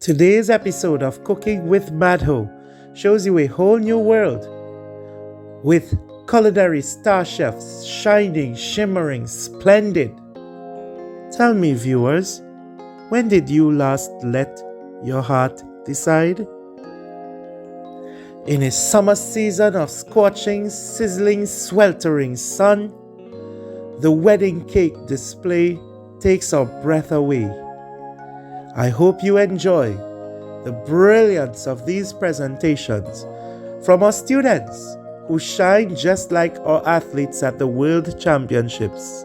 Today's episode of Cooking with Madho shows you a whole new world with culinary star chefs, shining, shimmering, splendid. Tell me, viewers, when did you last let your heart decide? In a summer season of scorching, sizzling, sweltering sun, the wedding cake display takes our breath away. I hope you enjoy the brilliance of these presentations from our students who shine just like our athletes at the World Championships.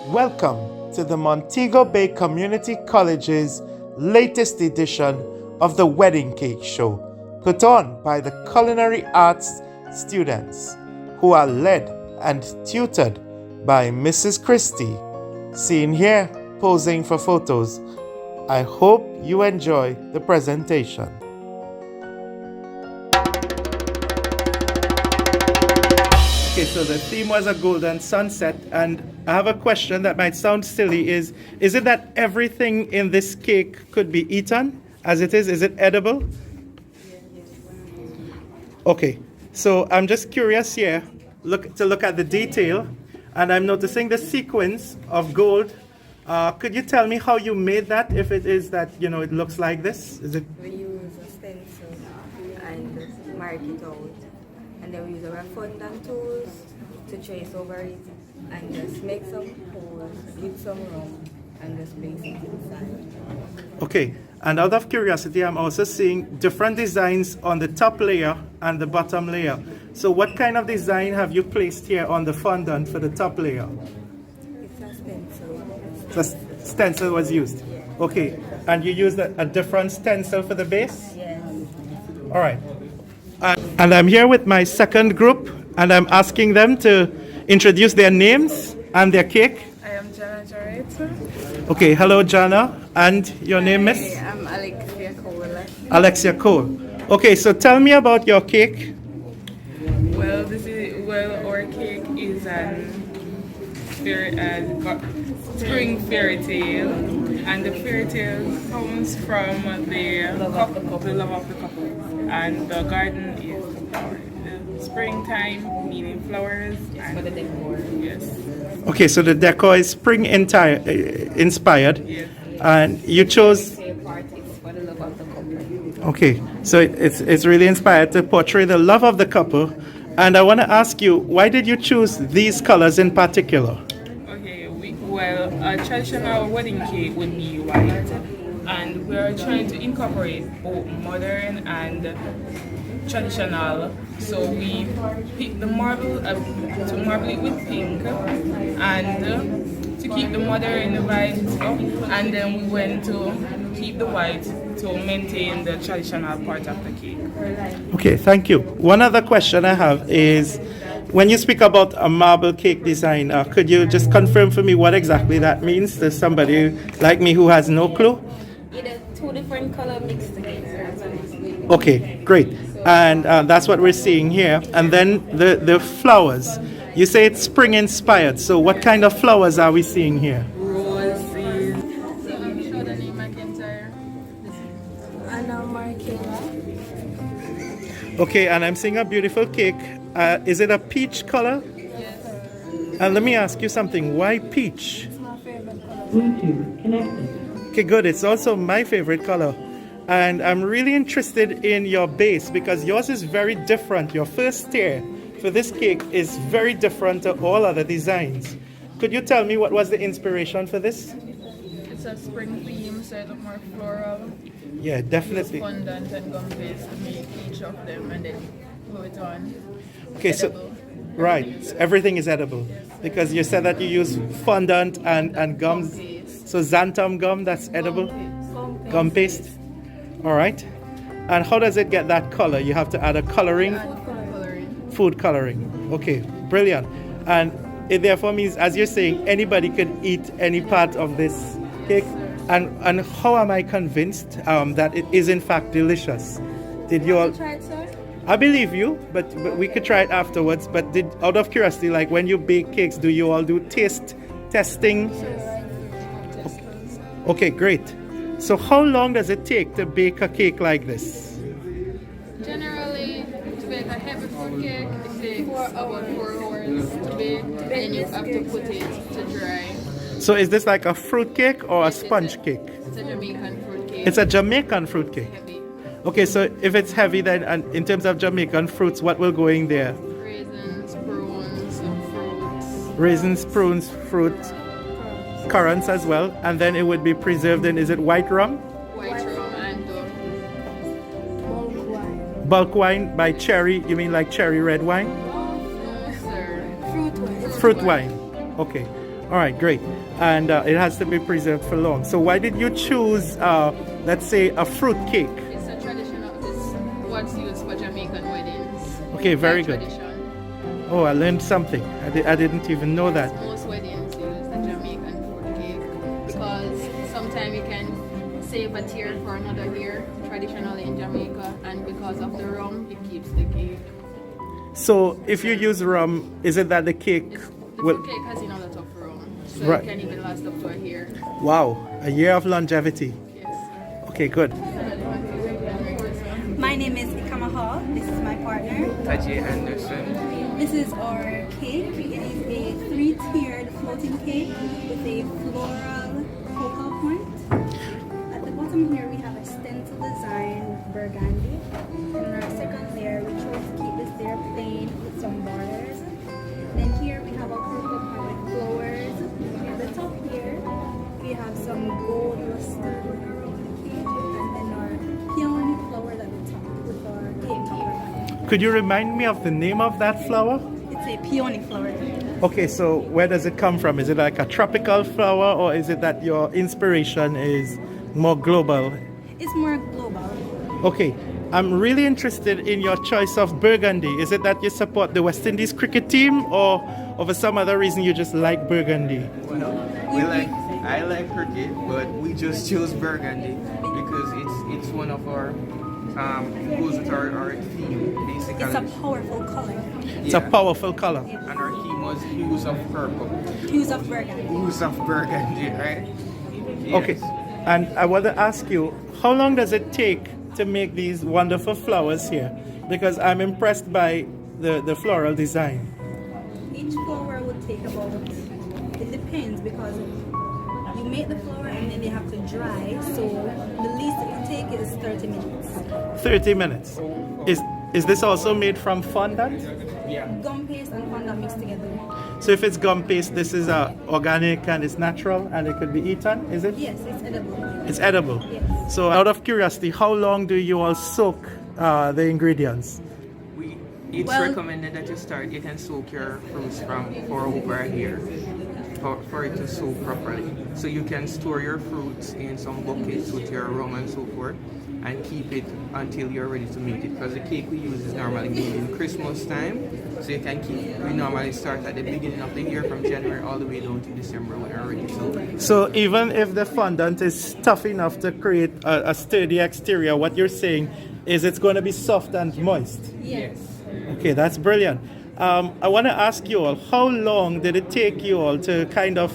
Welcome to the Montego Bay Community College's latest edition of the Wedding Cake Show, put on by the Culinary Arts students who are led and tutored by Mrs. Christie, seen here posing for photos. I hope you enjoy the presentation. Okay, so the theme was a golden sunset, and I have a question that might sound silly. Is it that everything in this cake could be eaten as it is? Is it edible? Okay, so I'm just curious here to look at the detail, and I'm noticing the sequence of gold. Could you tell me how you made that, if it is that, it looks like this? Is it? We use a stencil and mark it out. And then we use our fondant tools to trace over it and just make some holes with some rum and just place it inside. Okay, and out of curiosity, I'm also seeing different designs on the top layer and the bottom layer. So what kind of design have you placed here on the fondant for the top layer? It's a stencil. The stencil was used? Yeah. Okay, and you used a different stencil for the base? Yes. All right. And I'm here with my second group, and I'm asking them to introduce their names and their cake. I am Jana Jarrett. Okay, hello Jana, and your name is? I'm Alexia Cole. Alexia Cole. Okay, so tell me about your cake. Our cake is spring fairy tale, and the fairy tale comes from the love of the couple, and the garden is the flower. The springtime meaning flowers, and for the decor. Yes. Okay, so the decor is spring inspired, Yes. and you chose. For the love of the couple. Okay, so it's really inspired to portray the love of the couple, and I want to ask you, why did you choose these colors in particular? Okay, a traditional wedding cake would be white, and we are trying to incorporate both modern and traditional. So we picked the marble to marble it with pink, and to keep the modern vibes up, and then we went to keep the white to maintain the traditional part of the cake. Okay, thank you. One other question I have is, when you speak about a marble cake design, could you just confirm for me what exactly that means to somebody like me who has no clue? Either two different colors mixed together. Okay, great. And that's what we're seeing here. And then the flowers. You say it's spring inspired. So what kind of flowers are we seeing here? Roses. Anna Markela. Okay, and I'm seeing a beautiful cake. Is it a peach color? Yes. And let me ask you something. Why peach? It's my favorite color. Bluetooth connected. Okay, good. It's also my favorite color. And I'm really interested in your base because yours is very different. Your first tier for this cake is very different to all other designs. Could you tell me what was the inspiration for this? It's a spring theme, so it look more floral. Yeah, definitely. Fondant and gum paste to make each of them and then glue it on. Okay, so Edible. right, so everything is edible because you said that you use fondant and gums. paste. So xanthan gum, that's edible. Gum paste. All right. And how does it get that color? You have to add a coloring. Food coloring. Okay, brilliant. And it therefore means, as you're saying, anybody can eat any part of this cake. And how am I convinced that it is in fact delicious? Did you all? Try it, sir? I believe you, but we could try it afterwards. But out of curiosity, like when you bake cakes, do you all do taste testing? Sure. Okay, great. So how long does it take to bake a cake like this? Generally, to bake a heavy fruit cake, it takes about 4 hours to bake, and you have to put it to dry. So is this like a fruit cake or a sponge cake? It's a Jamaican fruit cake. It's a Jamaican fruit cake. Heavy. Okay, so if it's heavy, then and in terms of Jamaican fruits, what will go in there? Raisins, prunes, some fruits. Raisins, prunes, fruit, currants as well, and then it would be preserved in, is it white rum? White rum and Bulk wine by cherry, you mean like cherry red wine? no, sir. Fruit wine. Okay. All right, great. And it has to be preserved for long. So why did you choose, let's say, a fruit cake? It's a traditional, it's what's used for Jamaican weddings. Okay, very good. Tradition. Oh, I learned something. I didn't even know that. Most weddings use a Jamaican fruit cake because sometimes you can save a tear for another year, traditionally in Jamaica, and because of the rum, it keeps the cake. So if you use rum, is it that the cake The will... fruit cake has in a lot of rum, so Right. it can even last up to a year. Wow, a year of longevity. Yes. Okay, good. My name is Ekamma. This is my partner. Tajae Anderson. This is our cake. It is a 3-tiered floating cake with a floral cocoa point. At the bottom here we have a stencil design burgundy. And on our second layer we chose to keep this layer plain with some borders. Then here we have a cocoa point with flowers. At the top here we have some gold luster around the cake. And then our peony flower at the top with our cake topper. Could you remind me of the name of that flower? It's a peony flower. Okay, so where does it come from? Is it like a tropical flower, or is it that your inspiration is more global? It's more global. Okay, I'm really interested in your choice of burgundy. Is it that you support the West Indies cricket team, or for some other reason you just like burgundy? Well, I like cricket, but we just chose burgundy because it's one of our goes with our theme basically. It's a powerful color. It's a powerful color. And our theme was hues of purple, Hues of burgundy. hues of burgundy, right? Okay, Yes. and I want to ask you, how long does it take to make these wonderful flowers here? Because I'm impressed by the floral design. Each flower would take about, it depends because you make the flower and then they have to dry. So the least it will take is 30 minutes. 30 minutes. Is this also made from fondant? Gum paste and fondant mixed together. So if it's gum paste, this is organic and it's natural and it could be eaten, is it? Yes, it's edible. It's edible. Yes. So out of curiosity, how long do you all soak the ingredients? It's Well- recommended that you can soak your fruits for over a year for it to soak properly. So you can store your fruits in some buckets with your rum and so forth and keep it until you're ready to make it, because the cake we use is normally made in Christmas time, so you can keep, we normally start at the beginning of the year from January all the way down to December when we're ready. So even if the fondant is tough enough to create a sturdy exterior, what you're saying is it's going to be soft and moist. Yes. Okay, that's brilliant. I want to ask you all, how long did it take you all to kind of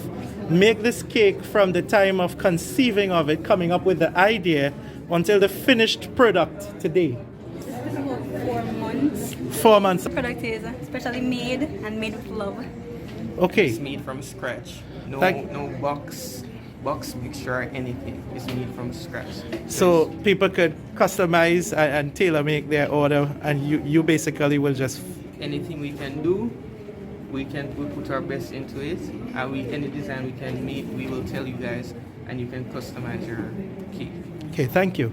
make this cake from the time of conceiving of it, coming up with the idea, until the finished product today? It's been about 4 months. 4 months. The product is specially made and made with love. It's Okay, made from scratch. No Thank- no box mixture or anything. It's made from scratch. so people could customize and tailor make their order, and you basically will just... Anything we can do, we put our best into it, and any design we can make, we will tell you guys, and you can customize your cake. Okay, thank you.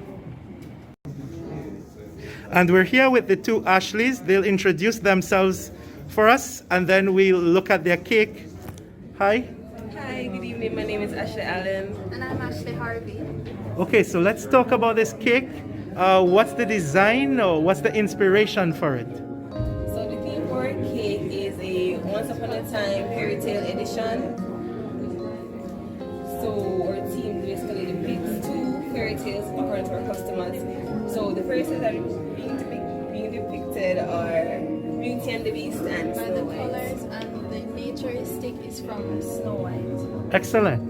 And we're here with the two Ashleys. They'll introduce themselves for us, and then we'll look at their cake. Hi. Hi, good evening. My name is Ashley Allen. And I'm Ashley Harvey. Okay, so let's talk about this cake. What's the design, or what's the inspiration for it? So the theme for our cake is a Once Upon a Time fairy tale edition. So our team basically depicts 2 fairy tales according to our customers. So the fairy tales that are being depicted are Beauty and the Beast and By Snow the White. colors, and the naturistic is from Snow White. Excellent.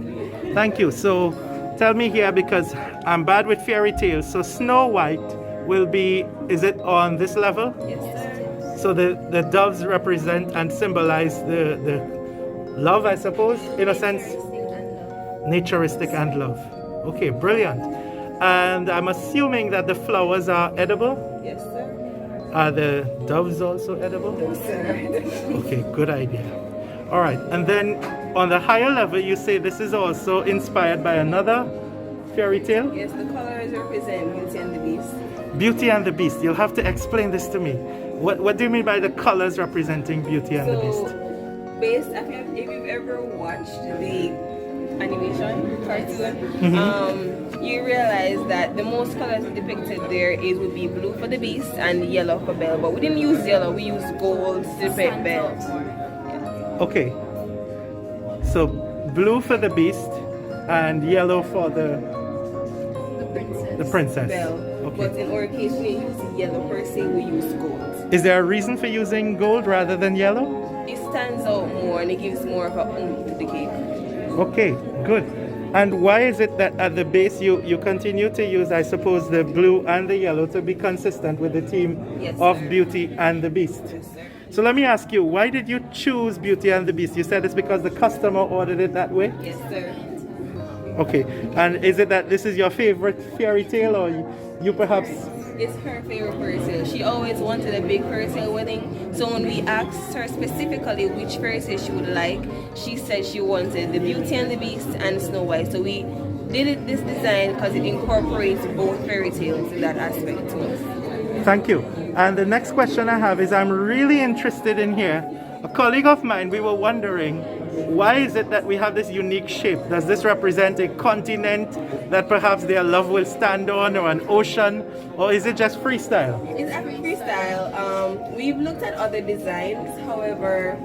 Thank you. So tell me here, because I'm bad with fairy tales. So Snow White will be, is it on this level? Yes, sir. So the doves represent and symbolize the love, I suppose, in a sense. Naturistic and love. Okay, brilliant. And I'm assuming that the flowers are edible? Yes, sir. Are the doves also edible? Yes, sir. Okay, good idea. All right, and then on the higher level, you say this is also inspired by another fairy tale? Yes, the colors represent Beauty and the Beast. Beauty and the Beast. You'll have to explain this to me. What do you mean by the colors representing Beauty and the Beast? If you've ever watched the animation cartoon, you realize that the most colors depicted there would be blue for the beast and yellow for Belle. But we didn't use yellow, we used gold to depict Belle. Okay. So blue for the beast and yellow for the princess. Belle. Okay. But in our case, we use yellow per se, we use gold. Is there a reason for using gold rather than yellow? It stands out more and it gives more of a oomph to the cake. Okay, good. And why is it that at the base you continue to use, I suppose, the blue and the yellow to be consistent with the theme of sir. Beauty and the Beast? Yes, sir. So let me ask you, why did you choose Beauty and the Beast? You said it's because the customer ordered it that way? Yes, sir. Okay. And is it that this is your favorite fairy tale, or you perhaps... It's her favorite fairy tale. She always wanted a big fairy tale wedding. So when we asked her specifically which fairy tale she would like, she said she wanted the Beauty and the Beast and Snow White. So we did this design because it incorporates both fairy tales in that aspect to us. Thank you. And the next question I have is, I'm really interested in here. A colleague of mine, we were wondering, why is it that we have this unique shape? Does this represent a continent that perhaps their love will stand on, or an ocean, or is it just freestyle? It's actually freestyle. We've looked at other designs, however,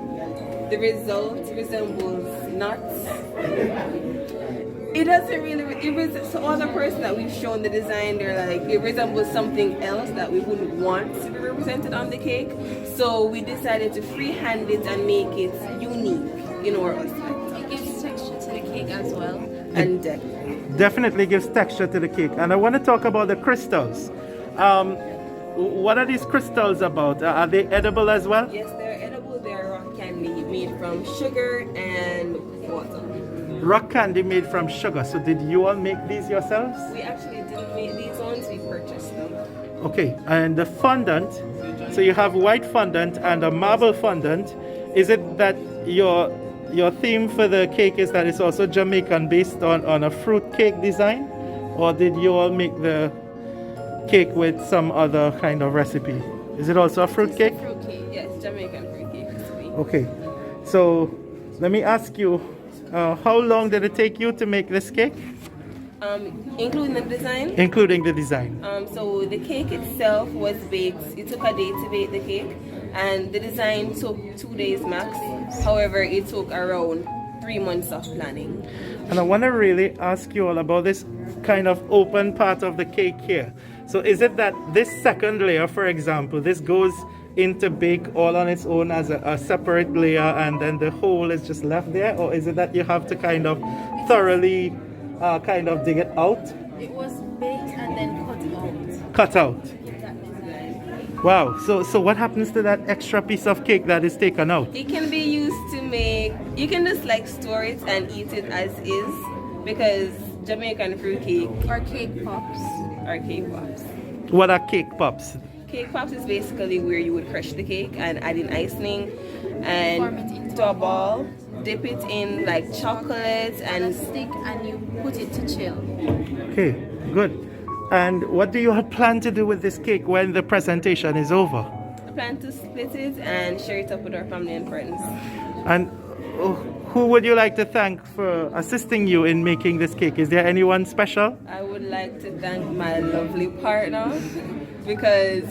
the result resembles not. It doesn't really. So other person that we've shown the design, they're like, it resembles something else that we wouldn't want to be represented on the cake. So we decided to freehand it and make it unique in our aspect. It gives texture to the cake as well. And depth. Definitely gives texture to the cake. And I want to talk about the crystals. What are these crystals about? Are they edible as well? Yes, they're edible. They're rock candy made from sugar and water. Rock candy made from sugar. So did you all make these yourselves? We actually didn't make these ones, we purchased them. Okay, and the fondant, so you have white fondant and a marble fondant. Is it that your theme for the cake is that it's also Jamaican based on a fruit cake design? Or did you all make the cake with some other kind of recipe? Is it also a fruit cake? Fruit cake. Yes, Jamaican fruit cake recipe. Okay, so let me ask you, how long did it take you to make this cake? Including the design? Including the design. So the cake itself was baked. It took a day to bake the cake, and the design took 2 days max. However, it took around 3 months of planning. And I want to really ask you all about this kind of open part of the cake here. So is it that this second layer, for example, this goes into bake all on its own as a separate layer, and then the whole is just left there? Or is it that you have to kind of thoroughly kind of dig it out? It was baked and then cut out. Cut out. Wow. So what happens to that extra piece of cake that is taken out? It can be used to make, you can just like store it and eat it as is, because Jamaican fruit cake Or cake pops. are cake pops. What are cake pops? Cake pops is basically where you would crush the cake and add in icing Form it and into to a ball, dip it in like chocolate And a and stick, and you put it to chill. Okay, good. And what do you all plan to do with this cake when the presentation is over? plan to split it and share it up with our family and friends. And who would you like to thank for assisting you in making this cake? Is there anyone special? I would like to thank my lovely partner, because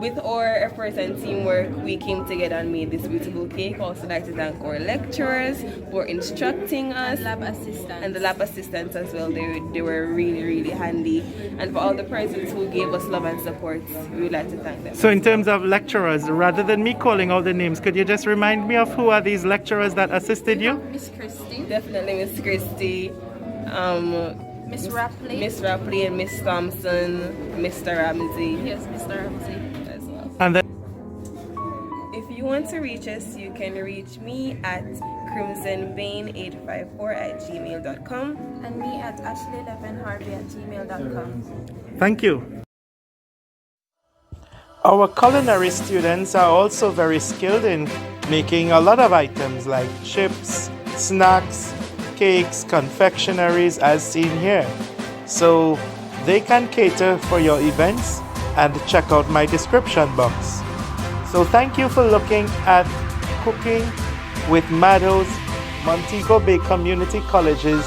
with our efforts and teamwork, we came together and made this beautiful cake. I also like to thank our lecturers for instructing us. Lab assistants. And the lab assistants as well. They were really, really handy. And for all the persons who gave us love and support, we would like to thank them. So in terms of lecturers, rather than me calling out the names, could you just remind me of who are these lecturers that assisted you? Miss Christie. Definitely Miss Christie, Miss Rapley. Miss Rapley and Miss Thompson, Mr. Ramsey Yes, Mr. Ramsey. as well. And then If you want to reach us, you can reach me at crimsonbane854@gmail.com. And me at ashley11harvey@gmail.com. thank you. Our culinary students are also very skilled in making a lot of items like chips, snacks, cakes, confectionaries as seen here. So they can cater for your events and check out my description box. So thank you for looking at Cooking with Maddo's Montego Bay Community College's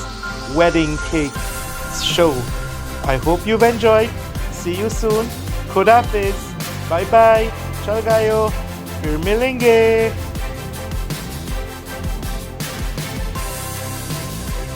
wedding cake show. I hope you've enjoyed. See you soon. Khudafiz. Bye bye. Ciao gayo. Firmilinge.